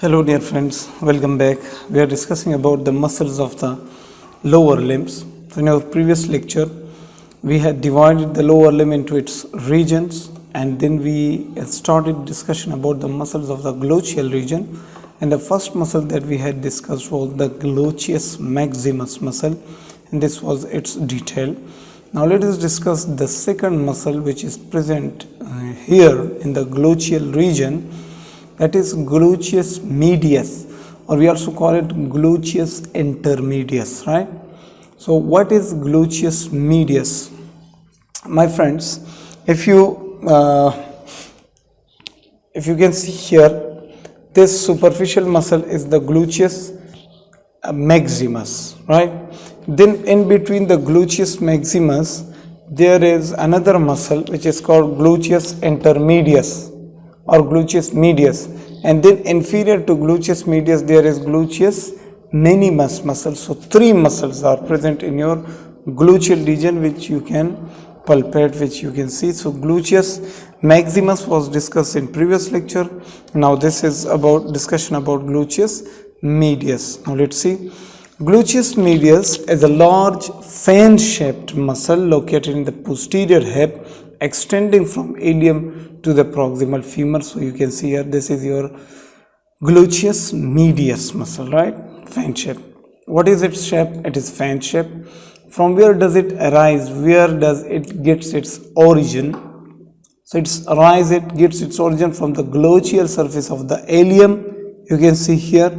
Hello dear friends, welcome back. We are discussing about the muscles of the lower limbs. So in our previous lecture, we had divided the lower limb into its regions, and then we started discussion about the muscles of the gluteal region. And the first muscle that we had discussed was the gluteus maximus muscle, and this was its detail. Now let us discuss the second muscle which is present here in the gluteal region, that is gluteus medius, or we also call it gluteus intermedius, right? So what is gluteus medius? My friends, if you can see here, this superficial muscle is the gluteus maximus, right? Then in between the gluteus maximus there is another muscle which is called gluteus intermedius or gluteus medius, and then inferior to gluteus medius there is gluteus minimus muscle. So three muscles are present in your gluteal region which you can palpate, which you can see. So gluteus maximus was discussed in previous lecture. Now this is about discussion about gluteus medius. Now let's see. Gluteus medius is a large fan shaped muscle located in the posterior hip, extending from ilium to the proximal femur. So you can see here, this is your gluteus medius muscle, right? Fan shape. What is its shape? It is fan shape. From where does it arise? Where does it gets its origin? So it gets its origin from the gluteal surface of the ilium. You can see here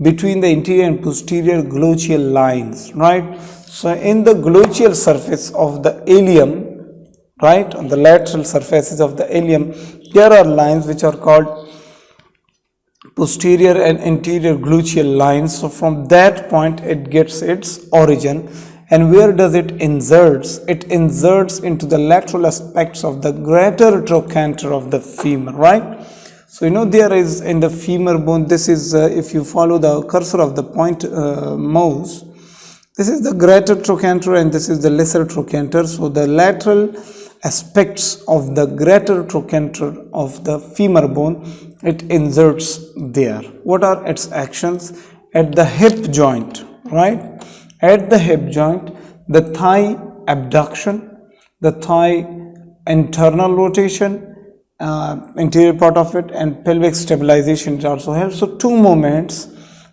between the interior and posterior gluteal lines, right? So in the gluteal surface of the ilium, right, on the lateral surfaces of the ilium, there are lines which are called posterior and interior gluteal lines. So from that point it gets its origin. And where does it inserts? It inserts into the lateral aspects of the greater trochanter of the femur, right? So you know there is in the femur bone, this is if you follow the cursor of the point mouse, this is the greater trochanter and this is the lesser trochanter. So the lateral aspects of the greater trochanter of the femur bone, it inserts there. What are its actions? At the hip joint, right? At the hip joint, the thigh abduction, the thigh internal rotation, interior part of it, and pelvic stabilization it also helps. So two movements,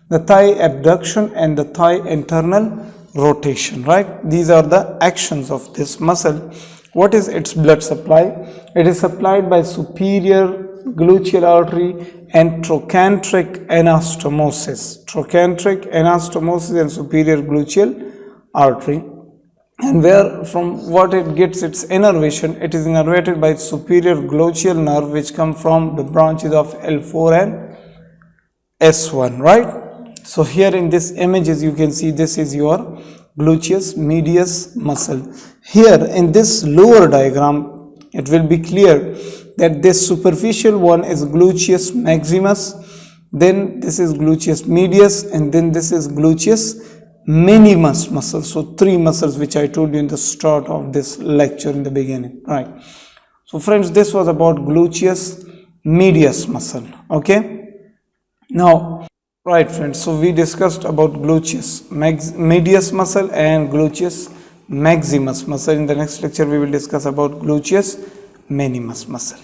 the thigh abduction and the thigh internal rotation, right? These are the actions of this muscle. What is its blood supply? It is supplied by superior gluteal artery and trochanteric anastomosis. Trochanteric anastomosis and superior gluteal artery. And where from what it gets its innervation? It is innervated by its superior gluteal nerve, which come from the branches of L4 and S1, right? So here in this images you can see this is your gluteus medius muscle. Here in this lower diagram it will be clear that this superficial one is gluteus maximus, then this is gluteus medius, and then this is gluteus minimus muscle. So three muscles which I told you in the start of this lecture in the beginning, right? So friends, this was about gluteus medius muscle. Okay, now right friends, so we discussed about gluteus medius muscle and gluteus maximus muscle. In the next lecture we will discuss about gluteus minimus muscle.